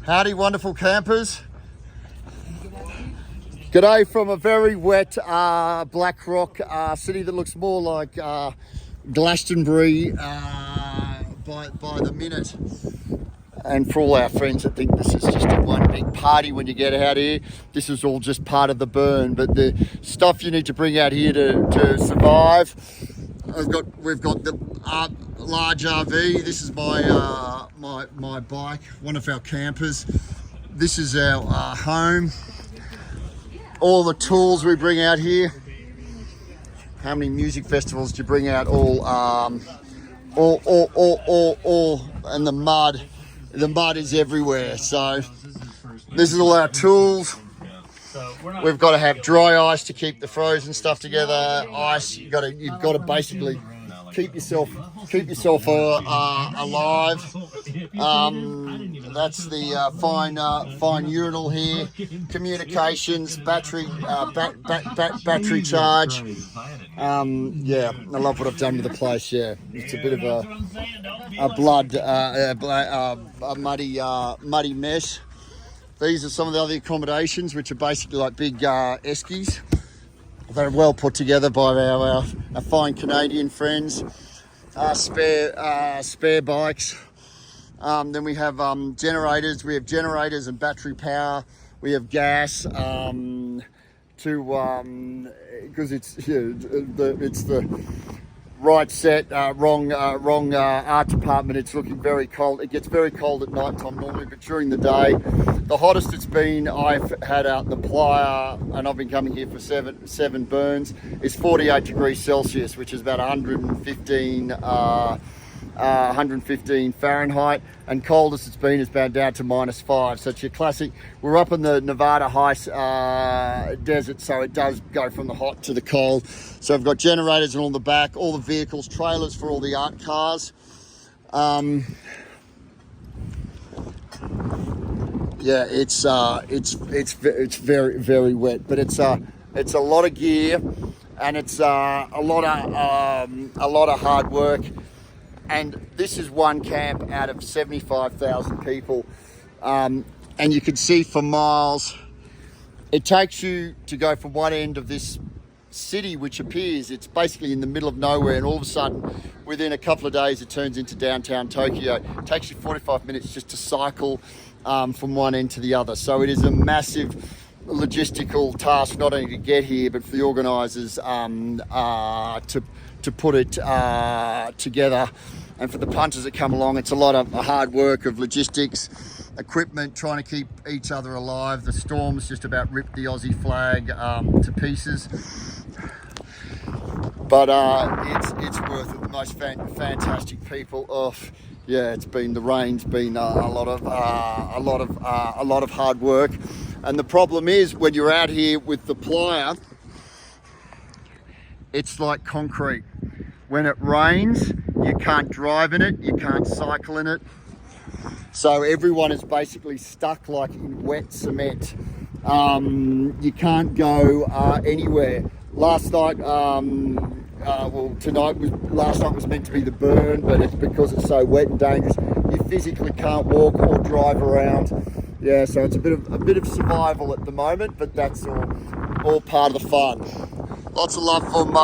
Howdy, wonderful campers. G'day from a very wet Black Rock city that looks more like Glastonbury by the minute. And for all our friends that think this is just a one big party when you get out here, this is all just part of the burn. But the stuff you need to bring out here to survive, we've got the large RV. This is my my bike, one of our campers. This is our home. All the tools we bring out here. How many music festivals do you bring out? All, and the mud. The mud is everywhere. So this is all our tools. We've got to have dry ice to keep the frozen stuff together. Ice, you've got to basically keep yourself alive. That's the fine urinal here. Communications, battery charge. Yeah, I love what I've done with the place. Yeah, it's a bit of a muddy mess. These are some of the other accommodations, which are basically like big eskies. They're well put together by our fine Canadian friends. Spare bikes. Then we have generators. We have generators and battery power. We have gas because it's the right set, wrong art department. It's looking very cold. It gets very cold at night time normally, but during the day, the hottest it's been I've had out the Playa, and I've been coming here for seven burns, is 48 degrees Celsius, which is about 115 Fahrenheit, and coldest it's been is about down to -5. So it's your classic. We're up in the Nevada high desert, so it does go from the hot to the cold. So I've got generators and all the back, all the vehicles, trailers for all the art cars. Yeah, it's very, very wet, but it's a lot of gear, and it's a lot of hard work. And this is one camp out of 75,000 people, and you can see for miles. It takes you to go from one end of this city, which appears it's basically in the middle of nowhere, and all of a sudden within a couple of days it turns into downtown Tokyo. It takes you 45 minutes just to cycle from one end to the other. So it is a massive logistical task, not only to get here, but for the organisers to put it together. And for the punters that come along, it's a lot of hard work of logistics, equipment, trying to keep each other alive. The storms just about ripped the Aussie flag to pieces. But it's worth it. The most fantastic people. Oh, yeah, it's been, the rain's been a lot of hard work. And the problem is, when you're out here with the Playa, it's like concrete. When it rains, you can't drive in it, you can't cycle in it. So everyone is basically stuck like in wet cement. You can't go anywhere. Last night was meant to be the burn, but it's because it's so wet and dangerous, you physically can't walk or drive around. Yeah, so it's a bit of survival at the moment, but that's all part of the fun. Lots of love from